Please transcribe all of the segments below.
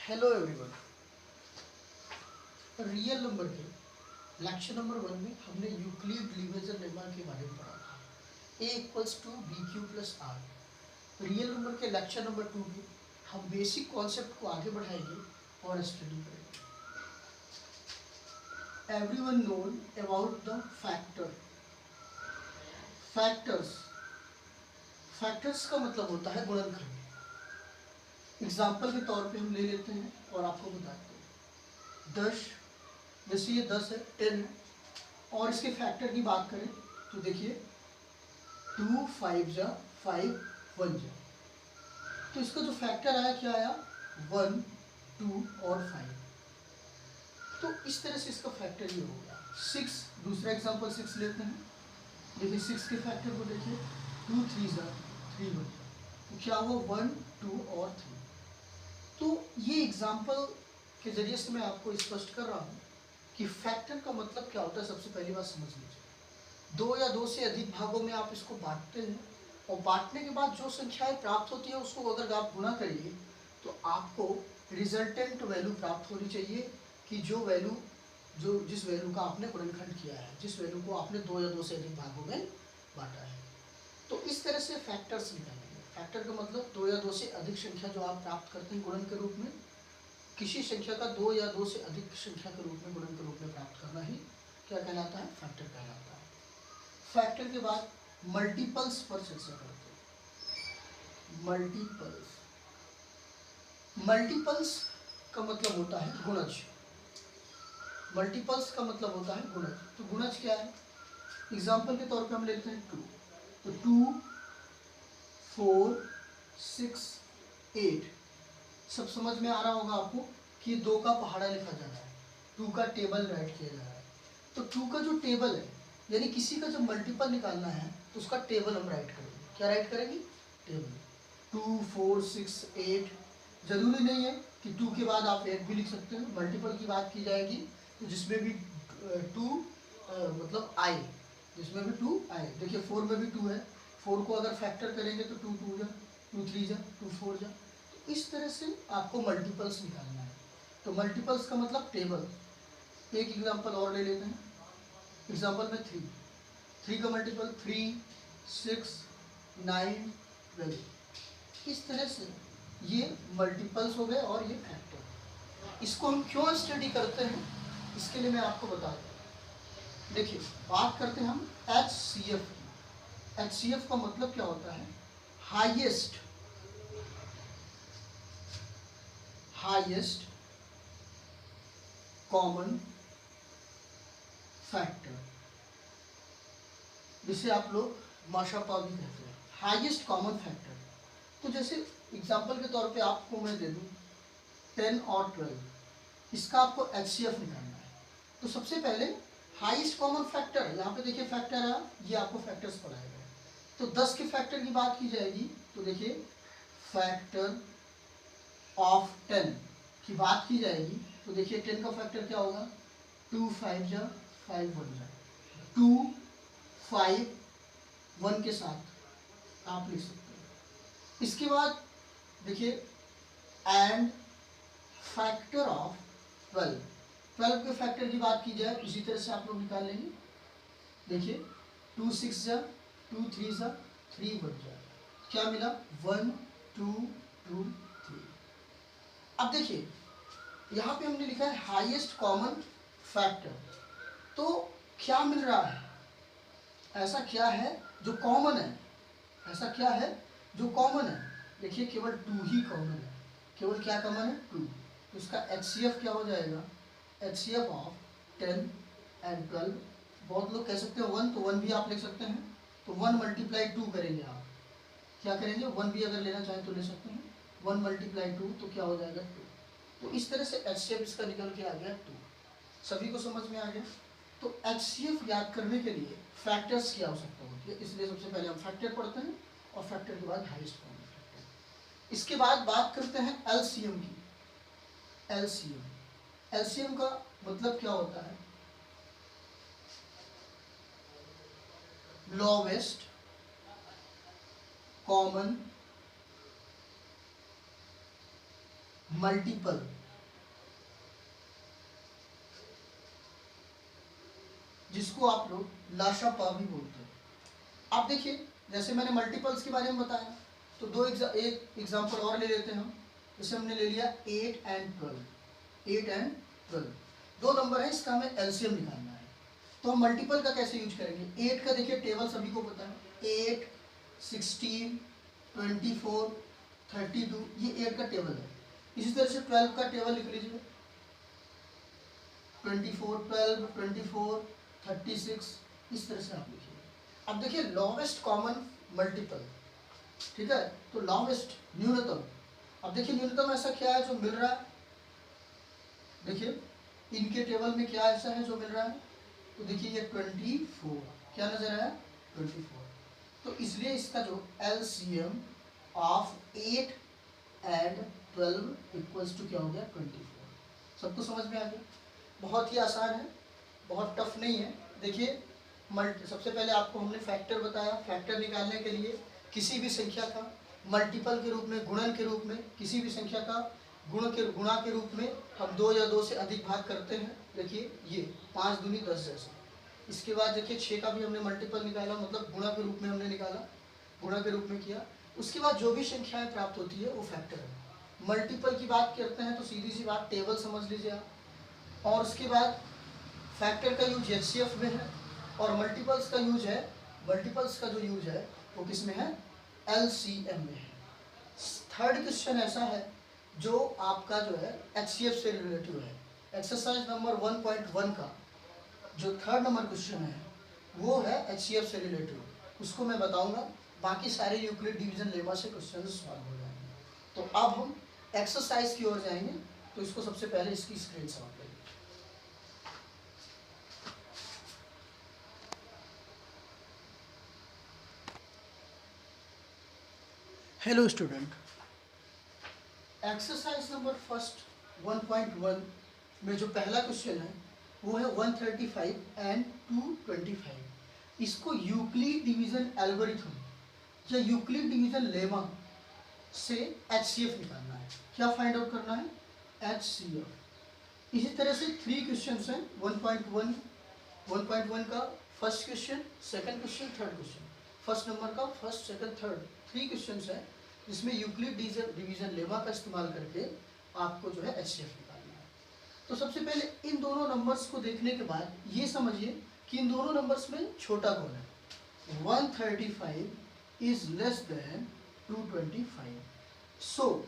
Hello everyone. Real number के lecture number 1 में हमने यूक्लिड डिवीजन लेमा के बारे में पढ़ा था। a equals to B Q plus r. Real number के लेक्चर नंबर 2 में हम बेसिक कॉन्सेप्ट को आगे बढ़ाएंगे और स्टडी करेंगे। Everyone known about the factor. Factors factors का मतलब होता है गुणनखंड। एग्जाम्पल के तौर पे हम ले लेते हैं और आपको बताते हैं। 10, जैसे ये 10 है, 10 है, और इसके फैक्टर की बात करें तो देखिए 2 5 जा 5 1 जा, तो इसका जो फैक्टर आया क्या आया 1 2 और 5। तो इस तरह से इसका फैक्टर ये हो गया 6। दूसरा एग्जांपल 6 लेते हैं। देखिए 6 के फैक्टर को देखिए 2 3 जा 3 1 जा, तो क्या हुआ 1 2 और 3। तो ये एग्जाम्पल के जरिए से मैं आपको स्पष्ट कर रहा हूँ कि फैक्टर का मतलब क्या होता है। सबसे पहली बात समझ लीजिए, 2 या 2 से अधिक भागों में आप इसको बांटते हैं और बांटने के बाद जो संख्याएं प्राप्त होती है उसको अगर आप गुना करिए तो आपको रिजल्टेंट वैल्यू प्राप्त होनी चाहिए कि जो जिस वैल्यू का आपने गुणनखंड किया है, जिस वैल्यू को आपने 2 या 2 से अधिक भागों में बांटा है। तो इस तरह से फैक्टर्स निकालेंगे। फैक्टर का मतलब 2 या 2 से अधिक संख्या जो आप प्राप्त करते हैं गुणन के रूप में, किसी संख्या का 2 या 2 से अधिक संख्या के रूप में गुणन के रूप में प्राप्त करना ही क्या कहलाता है, फैक्टर कहलाता है। फैक्टर के बाद मल्टीपल्स पर चर्चा करते हैं। मल्टीपल्स का मतलब होता है गुणज। मल्टीपल्स का मतलब होता है गुणज। तो गुणज क्या है, एग्जाम्पल के तौर पे हम लेते हैं 2। तो 2 4 6 8, सब समझ में आ रहा होगा आपको कि 2 का पहाड़ा लिखा जा रहा है, 2 का टेबल राइट किया जा रहा है। तो 2 का जो टेबल है, यानी किसी का जब मल्टीपल निकालना है तो उसका टेबल हम राइट करेंगे। क्या राइट करेंगे, टेबल। 2 4 6 8, जरूरी नहीं है कि 2 के बाद आप 8 भी लिख सकते हैं। मल्टीपल की बात की जाएगी तो जिसमें भी 2 मतलब आए, जिसमें भी 2 आए। देखिए 4 में भी 2 है, 4 को अगर फैक्टर करेंगे तो 2 2 जा 2 3 जा 2 4 जा। तो इस तरह से आपको मल्टीपल्स निकालना है। तो मल्टीपल्स का मतलब टेबल। एक एग्जांपल और ले लेते हैं। एग्जांपल में 3, 3 का मल्टीपल 3 6 9 12। इस तरह से ये मल्टीपल्स हो गए और ये फैक्टर। इसको हम क्यों स्टडी करते हैं, इसके लिए मैं आपको बता दूँ। देखिए बात करते हैं हम HCF की। HCF का मतलब क्या होता है, हाईएस्ट कॉमन फैक्टर, जिसे आप लोग माशापा भी कहते हैं, हाईएस्ट कॉमन फैक्टर। तो जैसे एग्जांपल के तौर पे आपको मैं दे दूं 10 और 12, इसका आपको HCF निकालना है। तो सबसे पहले हाईएस्ट कॉमन फैक्टर, यहाँ पे देखिए फैक्टर है, ये आपको फैक्टर्स पढ़ाए गए। तो 10 के फैक्टर की बात की जाएगी तो देखिए फैक्टर ऑफ 10 की बात की जाएगी तो देखिए 10 का फैक्टर क्या होगा, 2 5 जा 5 1 जा, 2 5 1 के साथ आप लिख सकते हैं। इसके बाद देखिए एंड फैक्टर ऑफ 12, 12 के फैक्टर की बात की जाए इसी तरह से आप लोग निकाल लेंगे। देखिए 2 6 जा 2 3 जा 3 1 जा, क्या मिला 1 2 2 3। अब देखिए यहाँ पे हमने लिखा है हाईएस्ट कॉमन फैक्टर, तो क्या मिल रहा है, ऐसा क्या है जो कॉमन है, ऐसा क्या है जो कॉमन है। देखिए केवल 2 ही कॉमन है, केवल क्या कॉमन है 2। तो इसका HCF क्या हो जाएगा, HCF ऑफ 10 एंड 12। बहुत लोग कह सकते हैं 1, तो 1 भी आप लिख सकते हैं। तो 1 मल्टीप्लाई 2 करेंगे आप, क्या करेंगे 1 भी अगर लेना चाहें तो ले सकते हैं। 1 मल्टीप्लाई 2 तो क्या हो जाएगा 2। तो इस तरह से HCF इसका निकल के आ गया 2। सभी को समझ में आ गया। तो HCF ज्ञात करने के लिए फैक्टर्स की आवश्यकता होती है, इसलिए सबसे पहले हम फैक्टर पढ़ते हैं और फैक्टर के बाद हाईएस्ट कॉमन फैक्टर। इसके बाद बात करते हैं LCM की। LCM का मतलब क्या होता है, लोवेस्ट कॉमन मल्टीपल, जिसको आप लोग लाशापा भी बोलते हैं। आप देखिए, जैसे मैंने मल्टीपल्स के बारे में बताया, तो एक एग्जांपल और ले लेते हैं हम। जैसे हमने ले लिया 8 एंड 12, 8 एंड 12 दो नंबर है, इसका हमें एलसीएम निकालना है। तो हम मल्टीपल का कैसे यूज करेंगे? 8 का देखिए टेबल सभी को पता है, 8, 16, 24, 32, ये 8 का टेबल है। इसी तरह से 12 का टेबल लिख लीजिए, 24, 12, 24, 36, इस तरह से आप लिखिए। अब देखिए लॉवेस्ट कॉमन मल्टीपल, ठीक है, तो लॉवेस्ट न्यूनतम। अब देखिए न्यूनतम ऐसा क्या है जो मिल रहा है, देखिए इनके टेबल में क्या ऐसा है जो मिल रहा है, तो देखिए ये 24 क्या नजर आया, 24। तो इसलिए इसका जो LCM of 8 and 12 equals to क्या हो गया, 24। सबको समझ में आ गया? बहुत ही आसान है, बहुत टफ नहीं है। देखिए सबसे पहले आपको हमने फैक्टर बताया। फैक्टर निकालने के लिए किसी भी संख्या का मल्टीपल के रूप में, गुणन के रूप में, किसी भी संख्या का गुणा के रूप में हम 2 या 2 से अधिक भाग करते हैं। देखिए ये 5 दूनी 10 जैसे। इसके बाद देखिए 6 का भी हमने मल्टीपल निकाला, मतलब गुणा के रूप में हमने निकाला, गुणा के रूप में किया। उसके बाद जो भी संख्याएं प्राप्त होती है वो फैक्टर है। मल्टीपल की बात करते हैं तो सीधी सी बात टेबल समझ लीजिए आप। और उसके बाद फैक्टर का यूज HCF में है, और मल्टीपल्स का यूज है, मल्टीपल्स का जो यूज है वो किस में है, LCM में है। थर्ड क्वेश्चन ऐसा है जो आपका जो है HCF से रिलेटिव है। एक्सरसाइज नंबर 1.1 का जो थर्ड नंबर क्वेश्चन है वो है HCF से रिलेटिव, उसको मैं बताऊंगा। बाकी सारे यूक्लिड डिवीजन लेमा से क्वेश्चन सॉल्व हो जाएंगे। तो अब हम एक्सरसाइज की ओर जाएंगे, तो इसको सबसे पहले इसकी स्क्रीनशॉट लेंगे। Hello student, exercise number first 1.1 में जो पहला क्वेश्चन है वो है 135 एंड 225। इसको यूक्लिड डिवीजन एल्गोरिथम या यूक्लिड डिवीजन लेमा से HCF निकालना है। क्या फाइंड आउट करना है, HCF। इसी तरह से 3 क्वेश्चन हैं 1.1 का first question, second question, third question. First number का फर्स्ट, सेकंड, थर्ड 3 क्वेश्चन है जिसमें यूक्लिड डिवीजन लेमा का इस्तेमाल करके आपको जो है HCF निकालना है। तो सबसे पहले इन दोनों नंबर्स को देखने के बाद ये समझिए कि इन दोनों नंबर्स में छोटा कौन है। 135 इज लेस देन 225। सो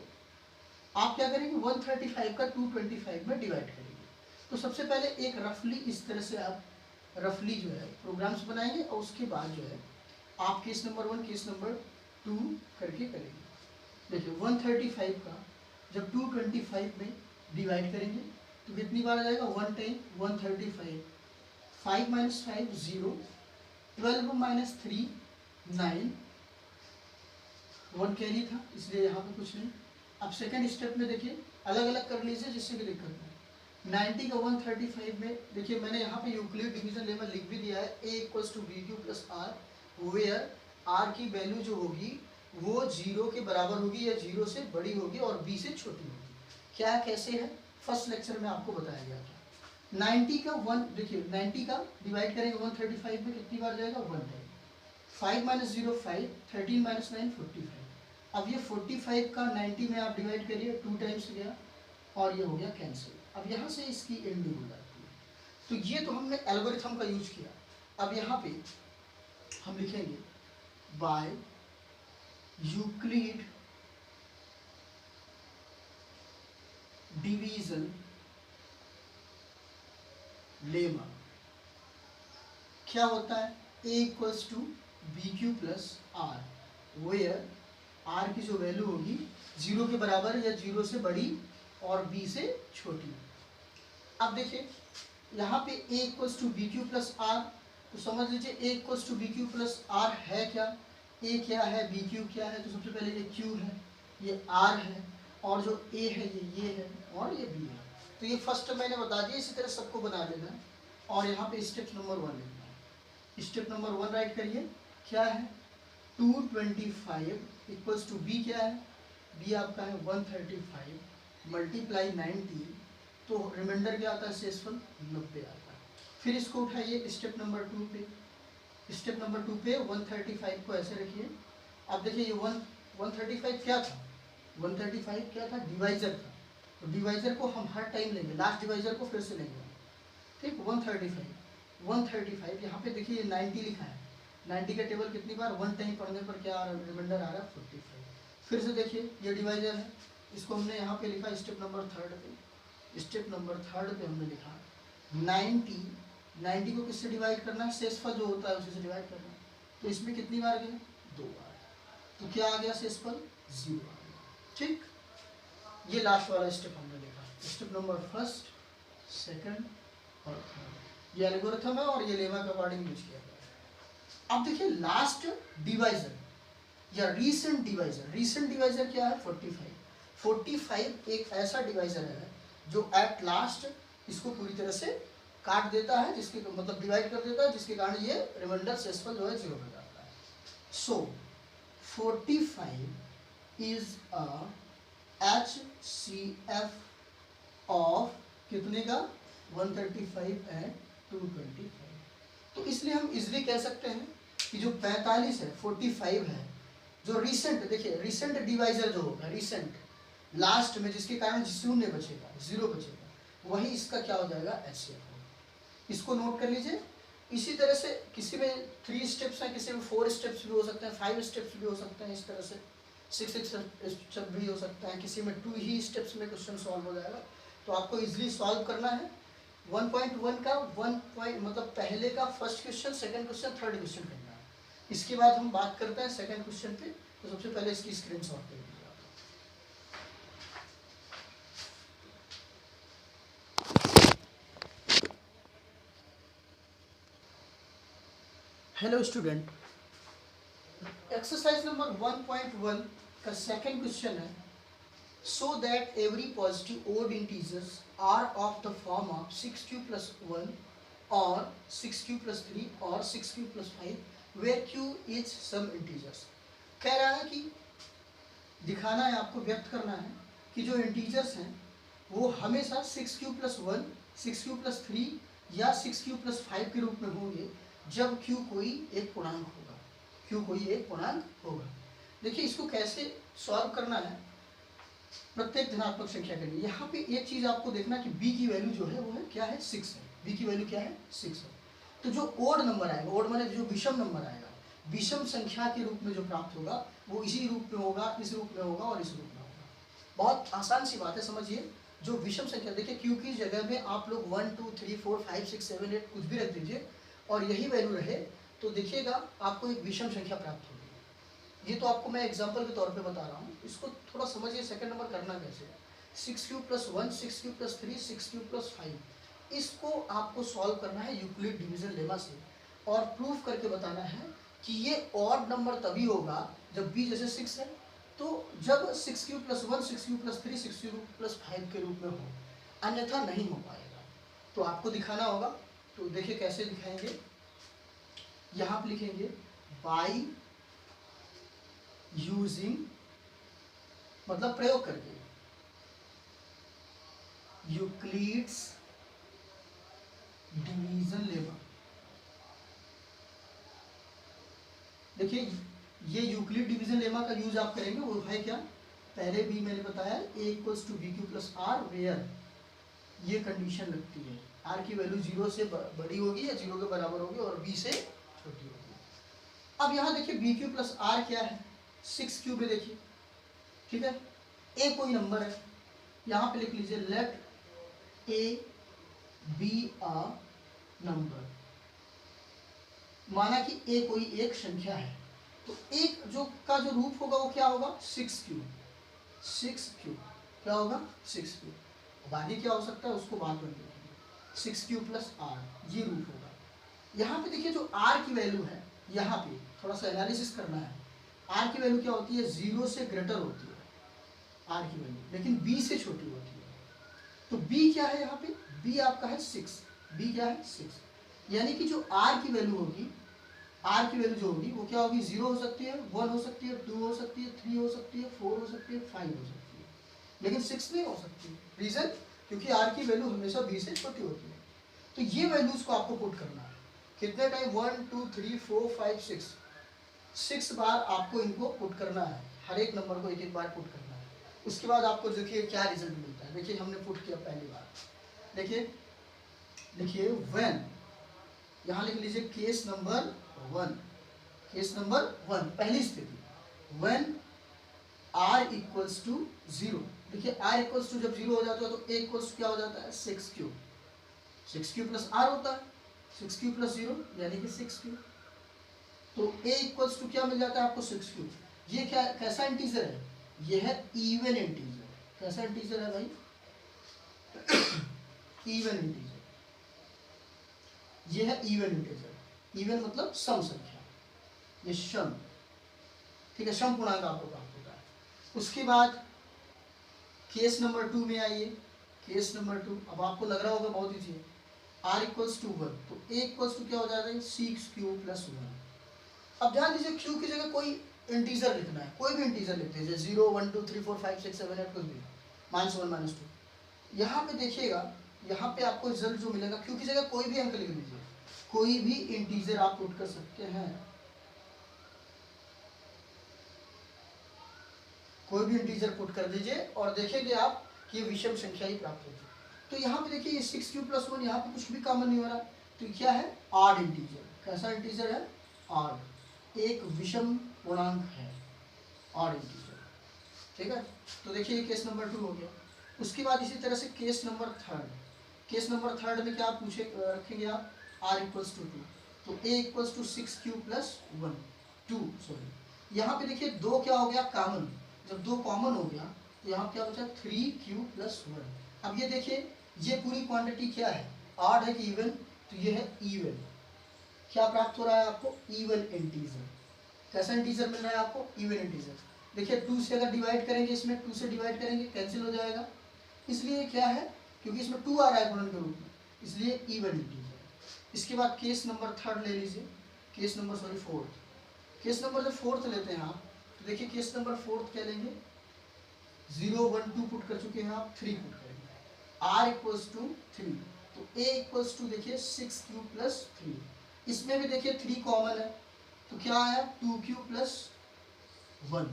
आप क्या करेंगे, 135 का 225 में डिवाइड करेंगे। तो सबसे पहले एक रफली इस तरह से आप रफली जो है प्रोग्राम्स बनाएंगे, और उसके बाद जो है आप केस नंबर 1, केस नंबर 2 करके करेंगे। देखिए 135 का जब 225 में डिवाइड करेंगे तो कितनी बार आ जाएगा, 1 टाइम 135, 5 माइनस 5 0, 12 माइनस 3 9, 1 कैरी था इसलिए यहाँ पे कुछ नहीं। अब सेकंड स्टेप में देखिए अलग अलग कर लीजिए जिससे कि दिक्कत नहीं। 90 का 135 में देखिए मैंने यहाँ पे यूक्लिड डिवीजन लेमा लिख भी दिया है, A equals to BQ plus R, where R की वैल्यू जो होगी वो 0 के बराबर होगी या 0 से बड़ी होगी और B से छोटी होगी। क्या कैसे है, फर्स्ट लेक्चर में आपको बताया गया था। 90 का 1 देखिए 90 का डिवाइड करेंगे 135 में कितनी बार जाएगा, 1 टाइम। 5 minus 0 5, 13 minus 9 45। अब ये 45 का 90 में आप डिवाइड करिए, 2 टाइम्स गया और ये हो गया कैंसिल। अब यहाँ से इसकी एंडिंग हो जाती है। तो ये तो हमने एल्गोरिथम का यूज किया। अब यहाँ पे हम लिखेंगे बाय यूक्लिड डिवीजन लेमा क्या होता है, A equals to BQ plus R, where R की जो वैल्यू होगी 0 के बराबर या 0 से बड़ी और B से छोटी। अब देखिए यहाँ पे A equals to BQ plus R, तो समझ लीजिए A equals to BQ plus R है क्या, A क्या है, BQ क्या है। तो सबसे पहले ये Q है, ये R है, और जो A है ये है, और ये B है। तो ये फर्स्ट मैंने बता दिया, इसी तरह सबको बना लेना है। और यहाँ पे स्टेप नंबर 1 लिखना है। स्टेप नंबर 1 राइट करिए, क्या है 225 इक्वल्स टू B क्या है, B आपका है 135 मल्टीप्लाई 90, तो रिमाइंडर क्या आता है शेषफल 90 आता है। फिर इसको उठाइए स्टेप नंबर 2 पे। स्टेप नंबर 2 पे 135 को ऐसे रखिए। अब देखिए ये 135 क्या था, 135 क्या था, डिवाइजर था। तो डिवाइजर को हम हर टाइम लेंगे, लास्ट डिवाइजर को फिर से लेंगे, ठीक। 135 यहाँ पे देखिए 90 लिखा है, 90 का टेबल कितनी बार, 1 टाइम पढ़ने पर क्या रिमाइंडर आ रहा है 45। फिर से देखिए ये डिवाइजर है, इसको हमने यहाँ पे लिखा स्टेप नंबर 3 पे। स्टेप नंबर 3 पे हमने लिखा 90 को किससे डिवाइड करना है, शेषफल जो होता है उसी से डिवाइड करना है। तो इसमें कितनी बार गया, 2 बार। तो क्या आ गया, शेषफल 0 आ गया, ठीक। ये लास्ट वाला स्टेप हमने लिखा, स्टेप नंबर 1, 2 और 3। ये एल्गोरिथम है और ये लेमा के अकॉर्डिंग यूज किया गया है। अब देखिए लास्ट डिवाइजर या रीसेंट डिवाइजर। रीसेंट डिवाइजर क्या है, 45 एक ऐसा डिवाइजर है जो एट लास्ट इसको पूरी तरह से काट देता है, जिसके मतलब डिवाइड कर देता है, जिसके कारण ये रिमाइंडर शेषफल जो है 0 हो जाता है। सो 45 इज अ HCF ऑफ कितने का, 135 एंड 225। तो इसलिए हम इजिली कह सकते हैं कि जो 45 है, 45 है, जो रिसेंट, देखिए रिसेंट डिवाइजर जो होगा, रिसेंट लास्ट में जिसके कारण 0 बचेगा, 0 बचेगा, वही इसका क्या हो जाएगा, HCF होगा। इसको नोट कर लीजिए। इसी तरह से किसी में 3 स्टेप्स हैं, किसी में 4 स्टेप्स भी हो सकते हैं, 5 स्टेप्स भी हो सकते हैं, इस तरह से 6 स्टेप भी हो सकता है, किसी में 2 ही स्टेप्स में क्वेश्चन सॉल्व हो जाएगा। तो आपको इजीली सॉल्व करना है 1.1 का 1 पॉइंट मतलब पहले का first question, second question, third question करना है। इसके बाद हम बात करते हैं सेकंड क्वेश्चन पे। तो सबसे पहले इसकी स्क्रीनशॉट ले लीजिए आप। हेलो स्टूडेंट, एक्सरसाइज नंबर 1.1 का सेकंड क्वेश्चन है, so that every positive odd integers are of the form of 6q plus 1 or 6q plus 3 or 6q plus 5 where q is some integers। कह रहा है कि दिखाना है, आपको व्यक्त करना है कि जो इंटीजर्स हैं वो हमेशा 6q plus 1, 6q plus 3 या 6q plus 5 के रूप में होंगे जब q कोई एक पूर्णांक होगा, q कोई एक पूर्णांक होगा। देखिए इसको कैसे सॉल्व करना है प्रत्येक धनात्मक संख्या के लिए। यहाँ पे एक चीज आपको देखना कि b की वैल्यू जो है वो है क्या है, 6 है। b की वैल्यू क्या है, 6 है। तो जो ओड नंबर आएगा, ओड माने जो विषम नंबर आएगा, विषम संख्या के रूप में जो प्राप्त होगा वो इसी रूप में होगा, इस रूप में होगा और इस रूप में होगा। बहुत आसान सी बात है, समझिए। जो विषम संख्या, देखिए q की जगह में आप लोग 1 2 3 4 5 6 7 8 कुछ भी रख दीजिए और यही वैल्यू रहे तो देखिएगा आपको एक विषम संख्या प्राप्त होगी। ये तो आपको मैं एग्जांपल के तौर पे बता रहा हूँ, इसको थोड़ा समझिए सेकंड नंबर करना कैसे है। 6q plus 1, 6q plus 3, 6q plus 5, इसको आपको सॉल्व करना है यूक्लिड डिवीजन लेमा से और प्रूफ करके बताना है कि ये ऑड नंबर तभी होगा जब b जैसे 6 है, तो जब 6q plus 1, 6q plus 3, 6q plus 5 के रूप में हो, अन्यथा नहीं हो पाएगा। तो आपको दिखाना होगा, तो देखिए कैसे दिखाएंगे। यहाँ पे लिखेंगे बाई यूजिंग, मतलब प्रयोग करके, यूक्लिड्स डिवीजन लेमा। देखिए ये यूक्लिड डिवीजन लेमा का यूज आप करेंगे वो है क्या, पहले भी मैंने बताया a equals to B Q plus R, where ये कंडीशन लगती है r की वैल्यू 0 से बड़ी होगी या 0 के बराबर होगी और b से छोटी होगी। अब यहाँ देखिए बी क्यू प्लस आर क्या है, 6q पे देखिए, ठीक है। a कोई नंबर है, यहाँ पे लिख लीजिए let a be a number, माना कि a कोई एक संख्या है, तो एक जो का जो रूप होगा वो क्या होगा, 6q, 6q क्या होगा, 6q। अब आगे क्या हो सकता है उसको बाद में देखेंगे। 6q प्लस आर ये रूप होगा। यहाँ पे देखिए जो r की वैल्यू है, यहाँ पे थोड़ा सा एनालिसिस करना है। r की वैल्यू क्या होती है, 0 से ग्रेटर होती है r की वैल्यू, लेकिन b से छोटी होती है। तो b क्या है यहाँ पे, b आपका है 6, b क्या है 6, यानी कि जो r की वैल्यू होगी, r की वैल्यू जो होगी वो क्या होगी, 0 हो सकती है, 1 हो सकती है, 2 हो सकती है, 3 हो सकती है, 4 हो सकती है, 5 हो सकती है। लेकिन 6 नहीं हो सकती। रीजन, क्योंकि आर की वैल्यू हमेशा बी से छोटी होती है। तो ये वैल्यूज को आपको पुट करना है कितने टाइम, 1 2 3 4 5 6 बार आपको इनको पुट करना है, हर एक नंबर को एक एक बार पुट करना है। उसके बाद आपको देखिए क्या रिजल्ट मिलता है। देखिए हमने पुट किया पहली बार, देखिए देखिए व्हेन, यहाँ लिख लीजिए केस नंबर 1, केस नंबर 1 पहली स्थिति, व्हेन r इक्वल्स टू 0। देखिए r इक्वल्स टू जब 0 हो जाता है तो a इक्वल्स क्या हो जाता है, 6q, 6q प्लस r होता है, 6q प्लस 0 यानी कि 6q। तो a इक्वल्स टू क्या मिल जाता है आपको, 6q। ये क्या कैसा इंटीजर है, ये है इवन इंटीजर। कैसा इंटीजर है भाई, इवन इंटीजर। ये है इवन इंटीजर, इवन मतलब सम संख्या, ये सम, ठीक है, सम पूर्णांक आपको प्राप्त होता है। उसके बाद केस नंबर 2 में आइए, केस नंबर 2, अब आपको लग रहा होगा बहुत ईजी है, r इक्वल्स टू 1, तो a इक्वल्स टू क्या हो जाता है, 6q प्लस 1। अब ध्यान दीजिए q की जगह कोई इंटीजर लिखना है, कोई भी इंटीजर लिखते हैं, 0 1 2 3 4 5 6 7 8 कुछ भी, -1 -2। यहाँ पे देखिएगा, यहाँ पे आपको रिजल्ट जो मिलेगा, q की जगह कोई भी अंक लिख लीजिए, कोई भी इंटीजर आप पुट कर सकते हैं, कोई भी इंटीजर पुट कर दीजिए और देखेंगे आप कि विषम संख्या ही प्राप्त होगी। तो यहाँ पे देखिए ये 6q प्लस 1, यहाँ पे कुछ भी कॉमन नहीं हो रहा, तो क्या है, ऑड इंटीजर। कैसा इंटीजर है, ऑड, एक विषम पूर्णांक है, ऑड इंटीजर, ठीक है। तो देखिए केस नंबर 2 हो गया। उसके बाद इसी तरह से केस नंबर 3, केस नंबर 3 में क्या पूछे रखेंगे आप, r इक्वल्स टू 2, तो a equals to 6q plus 1 2, sorry यहाँ पे देखिए 2 क्या हो गया कॉमन, जब 2 कॉमन हो गया तो यहाँ क्या बचा 3q प्लस 1। अब ये देखिए ये पूरी क्वांटिटी क्या है, ऑड है कि इवन, तो ये है इवन। क्या प्राप्त हो रहा है आपको, इवन इंटीजर। कैसा इंटीजर मिल रहा है आपको, इवन इंटीजर। देखिए 2 से अगर डिवाइड करेंगे, इसमें 2 से डिवाइड करेंगे कैंसिल हो जाएगा, इसलिए क्या है, क्योंकि इसमें 2 आ रहा है गुणन के रूप में, इसलिए इवन इंटीजर। इसके बाद केस नंबर 3 ले लीजिए, case number sorry 4, case number जब 4 लेते हैं आप, तो देखिए केस नंबर 4 क्या लेंगे, 0 1 2 पुट कर चुके हैं आप, 3 पुट करेंगे, r इक्वल्स टू 3, तो a इक्वल्स टू देखिए 6q प्लस 3, इसमें भी देखिए 3 कॉमन है, तो क्या आया 2q प्लस 1।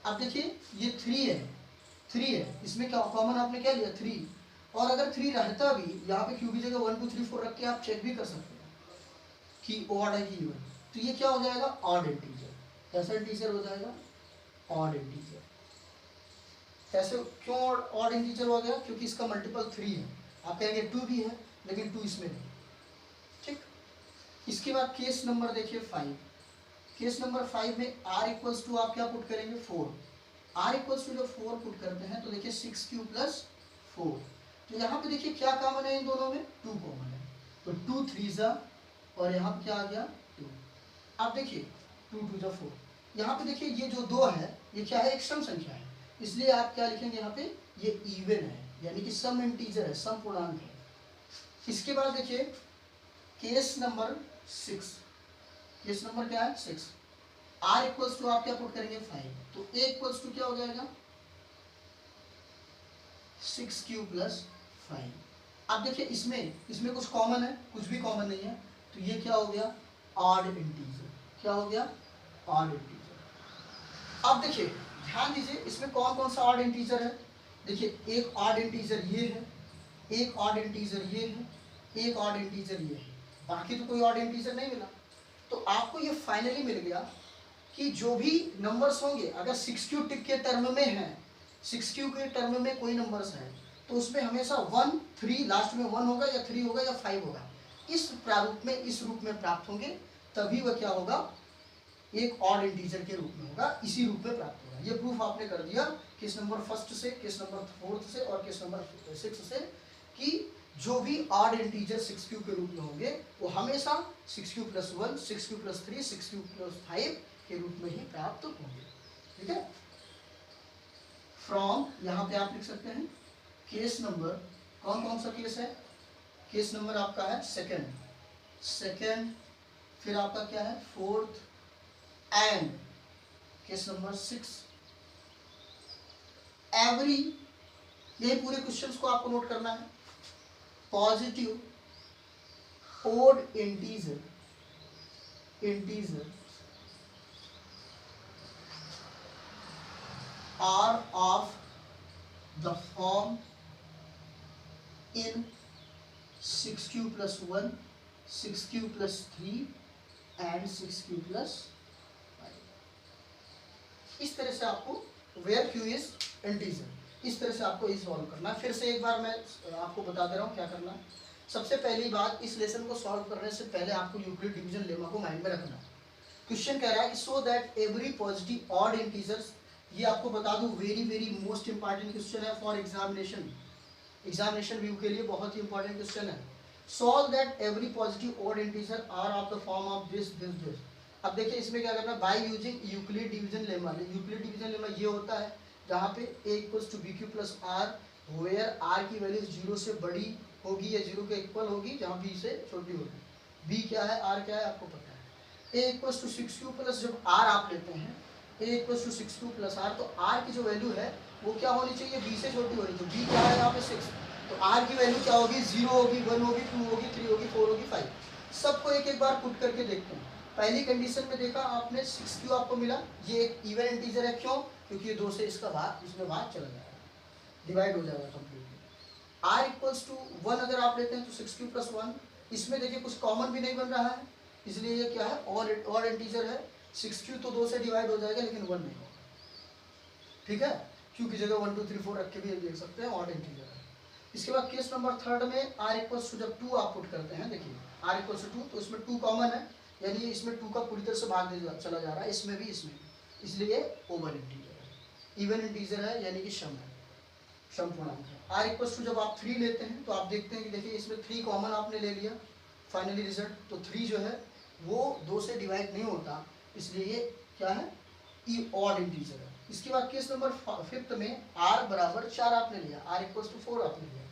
अब देखिए ये 3 है, 3 है, इसमें क्या कॉमन आपने क्या लिया 3, और अगर 3 रहता भी यहाँ पे q की जगह 1 2 3 4 रख के आप चेक भी कर सकते हैं कि ऑड है कि इवन, तो ये क्या हो जाएगा, ऑड इंटीजर। कैसा इंटीजर हो जाएगा, ऑड इंटीजर। कैसे, क्यों ऑड इंटीजर हो गया, क्योंकि इसका मल्टीपल 3 है। आप कहेंगे 2 भी है, लेकिन 2 इसमें नहीं, ठीक। इसके बाद केस नंबर देखिए 5, केस नंबर 5 में r इक्वल्स टू आप क्या पुट करेंगे 4, r इक्वल्स टू जब 4 पुट करते हैं तो देखिए 6q प्लस 4, तो यहाँ पे देखिए क्या कॉमन है इन दोनों में, 2 कॉमन है, तो 2 3 जा, और यहाँ पे क्या आ गया 2। आप देखिए 2 2 जा 4, यहाँ पे देखिए ये जो 2 है ये क्या है, एक सम संख्या है, इसलिए आप क्या लिखेंगे यहाँ पे, ये इवन है, यानी कि सम इंटीजर है, सम पूर्णांक है। इसके बाद देखिए केस नंबर 6, केस नंबर क्या है 6, r इक्वल्स टू आप क्या पुट करेंगे 5, तो a इक्वल्स टू क्या हो जाएगा 6q प्लस 5। अब देखिए इसमें कुछ कॉमन है, कुछ भी कॉमन नहीं है, तो ये क्या हो गया, ऑड इंटीजर। क्या हो गया, ऑड इंटीजर। अब देखिए ध्यान दीजिए इसमें कौन कौन सा ऑड इंटीजर है, देखिए एक ऑड इंटीजर ये है, एक ऑड इंटीजर ये है, एक ऑड इंटीजर ये है, बाकी तो कोई ऑड इंटीजर नहीं मिला। तो आपको ये फाइनली मिल गया कि जो भी नंबर्स होंगे अगर 6q टिक के टर्म में है, 6q के टर्म में कोई नंबर्स है तो उसमें हमेशा 1 3 लास्ट में 1 होगा या 3 होगा या 5 होगा, इस प्रारूप में, इस रूप में प्राप्त होंगे, तभी वह क्या होगा, एक ऑड इंटीजर के रूप में होगा, इसी रूप में प्राप्त होगा। ये प्रूफ आपने कर दिया केस नंबर 1 से, केस नंबर 4 से और केस नंबर 6 से, कि जो भी ऑड इंटीजर 6q के रूप में होंगे वो हमेशा 6q plus 1 6q plus 3 6q plus 5 के रूप में ही प्राप्त होंगे, ठीक है। फ्रॉम यहाँ पे आप लिख सकते हैं केस नंबर, कौन कौन सा केस है, केस नंबर आपका है सेकंड, फिर आपका क्या है 4th, and case number 6, every यही पूरे क्वेश्चंस को आपको नोट करना है। Positive odd integer are of the form in 6q plus 1, 6q plus 3 and 6q plus 5। इस तरह से आपको where q is integer, इस तरह से आपको इस सॉल्व करना है। फिर से एक बार मैं आपको बता दे रहा हूँ क्या करना है। सबसे पहली बात, इस लेसन को सॉल्व करने से पहले आपको यूक्लिड डिवीजन लेमा को माइंड में रखना है। क्वेश्चन कह रहा है कि so that every positive odd integers, ये आपको बता दूं very very most important question है फॉर एग्जामिनेशन व्यू के लिए बहुत ही इंपॉर्टेंट क्वेश्चन है। Solve that every positive odd integer are of the form of this. अब देखिए इसमें क्या करना है, by using Euclid division lemma. Euclid division lemma ये होता है जहाँ पे a equals to B Q plus R, where R की वैल्यू 0 से बड़ी होगी या 0 के इक्वल होगी, जहाँ b से छोटी होगी। b क्या है, r क्या है, आपको पता है। a equals to 6q plus, जब r आप लेते हैं a equals to 6q plus r, तो r की जो वैल्यू है वो क्या होनी चाहिए, b से छोटी होनी चाहिए। b क्या है यहाँ पे 6, तो r की वैल्यू क्या होगी, 0 होगी, 1 होगी, 2 होगी, 3 होगी, 4 होगी, 5। सबको एक एक बार पुट करके देखते हैं। पहली कंडीशन में देखा आपने 6q आपको मिला, ये एक इवन इंटीजर है। क्यों, क्योंकि ये 2 से इसका भाग, इसमें भाग चला जाएगा, डिवाइड हो जाएगा कंप्लीटली। r इक्वल्स टू 1 अगर आप लेते हैं तो 6q प्लस 1, इसमें देखिए कुछ कॉमन भी नहीं बन रहा है, इसलिए ये क्या है, और इंटीजर है। 6q तो 2 से डिवाइड हो जाएगा लेकिन 1 नहीं होगा, ठीक है। q की जगह 1 2 3 4 रख के भी देख सकते हैं, ऑड इंटीजर है। इसके बाद केस नंबर 3 में r इक्वल्स टू जब 2 आप पुट करते हैं, देखिए r इक्वल्स टू 2, तो इसमें 2 कॉमन है, यानी इसमें 2 का पूरी तरह से भाग चला जा रहा है, इसमें भी, इसलिए ओवन इंटीजर है, इवन इंटीजर है, यानी कि सम है, सम पूर्णांक है। r इक्वल्स टू जब आप 3 लेते हैं तो आप देखते हैं कि देखिए इसमें 3 कॉमन आपने ले लिया, फाइनली रिजल्ट, तो 3 जो है वो 2 से डिवाइड नहीं होता, इसलिए ये क्या है, ई ऑड इंटीजर है। इसके बाद केस नंबर 5 में r बराबर 4 आपने लिया, r इक्वल्स टू 4 आपने लिया।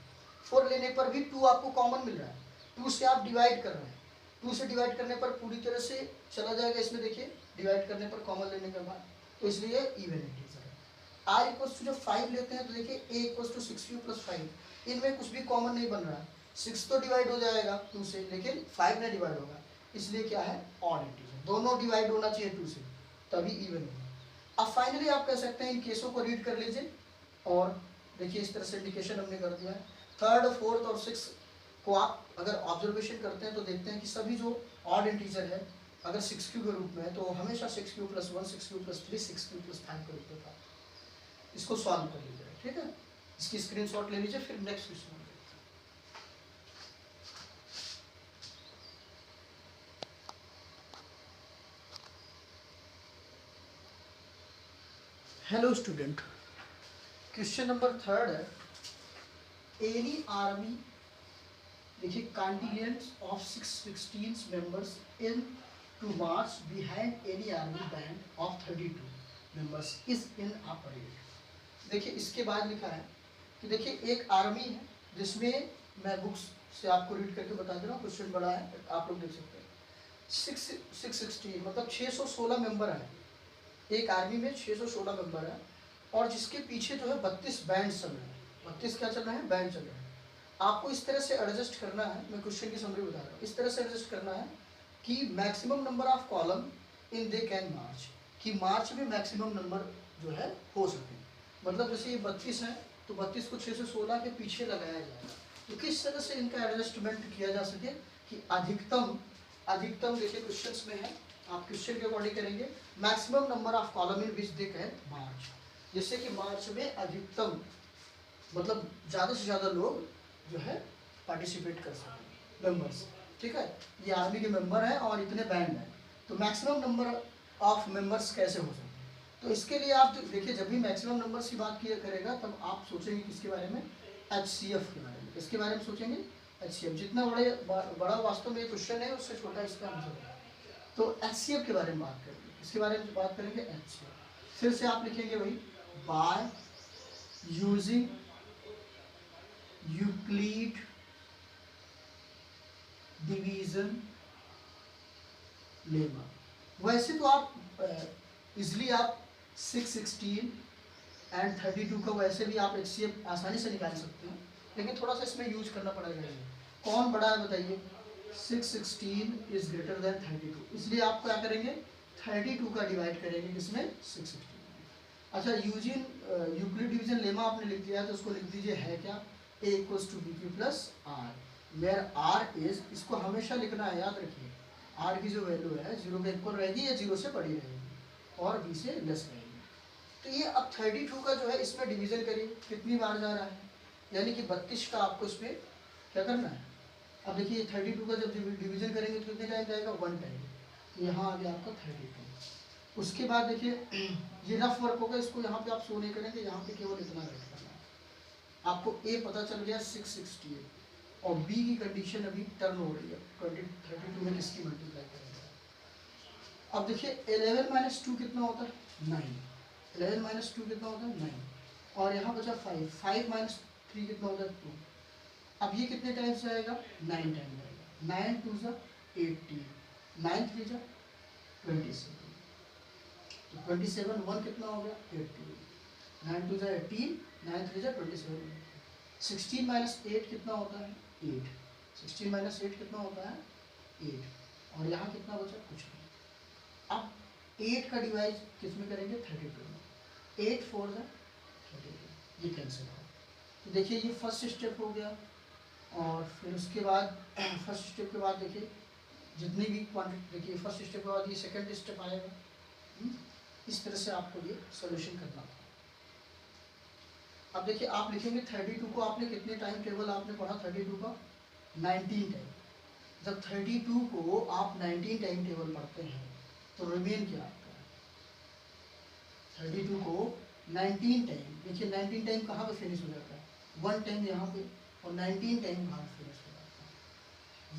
4 लेने पर भी 2 आपको कॉमन मिल रहा है, 2 से आप डिवाइड कर रहे हैं, 2 से डिवाइड करने पर पूरी तरह से चला जाएगा, इसमें देखिए डिवाइड करने पर कॉमन लेने के बाद, तो इसलिए इवन इंटीजर है। r इक्वल्स टू जब 5 लेते हैं तो देखिए a equals to 6q plus 5, इनमें कुछ भी कॉमन नहीं बन रहा, 6 तो डिवाइड हो जाएगा 2 से, लेकिन 5 नहीं डिवाइड होगा, इसलिए क्या है, ऑड इंटीजर। दोनों डिवाइड होना चाहिए 2 से, तभी इवन होगा। अब फाइनली आप कह सकते हैं इन केसों को रीड कर लीजिए, और देखिए इस तरह से इंडिकेशन हमने कर दिया है। 3rd, 4th और 6th को आप अगर ऑब्जर्वेशन करते हैं तो देखते हैं कि सभी जो ऑड इंटीजर है अगर 6q के रूप में है तो हमेशा 6q plus 1, 6q plus 3, 6q plus 5 के रूप में था। इसको सॉल्व कर लीजिए, ठीक है, इसकी स्क्रीनशॉट ले लीजिए, फिर next question. Hello student, question number 3 है, एनी आर्मी, देखिए contingents of 616 members in to march behind any army band of 32 members is in a parade. देखिए इसके बाद लिखा है कि देखिए एक आर्मी है जिसमें, मैं बुक्स से आपको रीड करके बता दे रहा हूँ, क्वेश्चन बड़ा है, आप लोग देख सकते हैं। 616 मतलब 616 मेंबर है, एक आर्मी में 616 मेंबर है, और जिसके पीछे जो है 32 बैंड चल रहे हैं। 32 क्या चल रहे हैं, बैंड चल रहे हैं। आपको इस तरह से एडजस्ट करना है, मैं क्वेश्चन की समरी बता रहा हूँ, इस तरह से एडजस्ट करना है कि maximum number of column in they can march, कि मार्च में मैक्सिमम नंबर जो है हो सके। मतलब जैसे ये 32 है तो 32 को 616 के पीछे लगाया जाएगा, तो किस तरह से इनका एडजस्टमेंट किया जा सके कि अधिकतम देखिए क्वेश्चन में है, आप क्वेश्चन के अकॉर्डिंग करेंगे, maximum number of column in which they can march, जिससे कि मार्च में अधिकतम मतलब ज़्यादा से ज़्यादा लोग जो है पार्टिसिपेट कर सकें, मेंबर्स, ठीक है। ये आर्मी के मेंबर हैं और इतने बैंड हैं, तो मैक्सिमम नंबर ऑफ मेंबर्स कैसे हो सकते हैं, तो इसके लिए आप देखिए जब भी मैक्सिमम नंबर्स की बात किया करेगा तब आप सोचेंगे किसके बारे में, HCF के बारे में, इसके बारे में सोचेंगे HCF। जितना बड़ा वास्तव में ये क्वेश्चन है उससे छोटा इसका आंसर है, तो HCF के बारे में बात करेंगे, इसके बारे में बात करेंगे HCF। फिर से आप लिखेंगे वही, bye using Euclid division lemma. वैसे तो आप इजली आप 616 एंड 32 का वैसे भी आप HCF आसानी से निकाल सकते हो, लेकिन थोड़ा सा इसमें यूज करना पड़ेगा। कौन बड़ा है बताइए? 616 इज ग्रेटर देन 32, इसलिए आप क्या करेंगे? 32 का डिवाइड करेंगे किसमें? 616। अच्छा, यूजिन यूक्लिड डिवीजन लेमा आपने लिख दिया है तो उसको लिख दीजिए है क्या? A equals to B Q plus R, where R is, इसको हमेशा लिखना है, याद रखिए। आर की जो वैल्यू है 0 के इक्वल रहेगी या 0 से बड़ी रहेगी और b से लेस रहेगी। तो ये अब 32 का जो है इसमें डिवीजन करिए, कितनी बार जा रहा है? यानी कि 32 का आपको इसमें क्या करना है? अब देखिए 32 का जब डिवीजन करेंगे तो कितने टाइम जाएगा? 1 टाइम। तो यहाँ आ गया आपका 32। उसके बाद देखिए ये रफ वर्क होगा, इसको यहाँ पे आप शो नहीं करेंगे, यहाँ पे केवल इतना राइट करना है। आपको ए पता चल गया 668 और बी की कंडीशन अभी टर्न हो रही है, 32 में किसकी मल्टीप्लाई करेंगे? अब देखिए 11 माइनस 2 कितना होता है? 9। 11 माइनस 2 कितना होता है? 9। और यहाँ बचा 5। 5 माइनस 3 कितना होता है? 2। अब ये कितने टाइम्स जाएगा? 9 टाइम जाएगा। 9 2 जा 18, 9 3 जा 27, तो 27 1 कितना हो गया? 18। 9 2 जा 18, 9 3 जा 27। 16 माइनस 8 कितना होता है? 8। 16 माइनस 8 कितना होता है? 8। और यहाँ कितना बचा? कुछ नहीं। अब 8 का डिवाइड किस में करेंगे? 32 में। 8 4 जा 32, ये कैंसिल हो। तो देखिए ये फर्स्ट स्टेप हो गया। और फिर उसके बाद फर्स्ट स्टेप के बाद देखिए जितनी भी क्वांटिटी, देखिए फर्स्ट स्टेप के बाद ये सेकंड स्टेप आएगा। इस तरह से आपको ये सॉल्यूशन करना था। अब देखिए आप लिखेंगे 32 को आपने कितने टाइम टेबल आपने पढ़ा? 32 का 19 टाइम। जब 32 को आप 19 टाइम टेबल पढ़ते हैं तो रिमेन क्या आपका? 32 को 19 टाइम, देखिए 19 टाइम कहाँ पे फिनिश हो जाता है? 1 टाइम यहाँ पे, और 19 टाइम कहाँ फिनिश हो जाता है?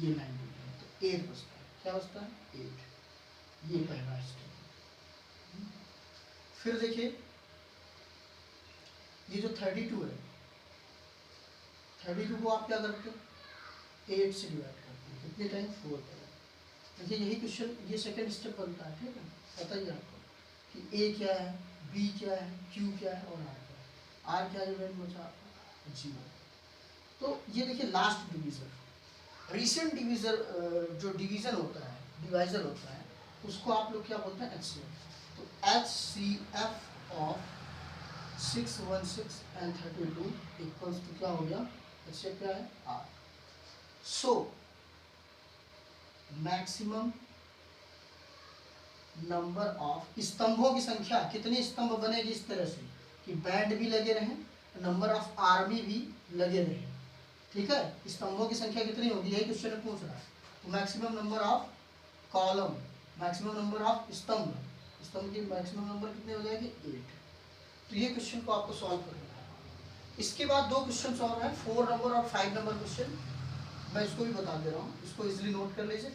ये 19 टाइम, तो 8 बचता है। क्या बचता है? 8। ये पहला स्टेप। फिर देखिए ये जो 32 है, 32 को आप क्या करते हैं? 8 से डिवाइड करते हैं। कितने टाइम? 4 टाइम। देखिए यही क्वेश्चन, ये सेकंड स्टेप बनता है, ठीक है? बताइए आपको कि ए क्या है, बी क्या है, क्यू क्या है और आर क्या है। आर क्या जो बचा? 0। तो ये देखिए लास्ट डिवीजन, रिसेंट डिवीजर, जो डिवीजन होता है, डिवाइजर होता है, उसको आप लोग क्या बोलते हैं? HCF। तो HCF of 616 and 32 equals to क्या हो गया? HCF क्या है? R। So maximum number of स्तंभों की संख्या, कितने स्तंभ बनेगी इस तरह से कि बैंड भी लगे रहें, नंबर ऑफ आर्मी भी लगे रहे, ठीक है? स्तंभों की संख्या कितनी होगी? यही क्वेश्चन पूछ रहा है। तो maximum number of column, maximum number of स्तंभ, स्तंभ की मैक्सिमम नंबर कितने हो जाएगी? 8। तो ये क्वेश्चन को आपको सॉल्व करना है। इसके बाद 2 क्वेश्चन और हैं, 4 नंबर और 5 नंबर क्वेश्चन। मैं इसको भी बता दे रहा हूँ, इसको इजिली नोट कर लीजिए।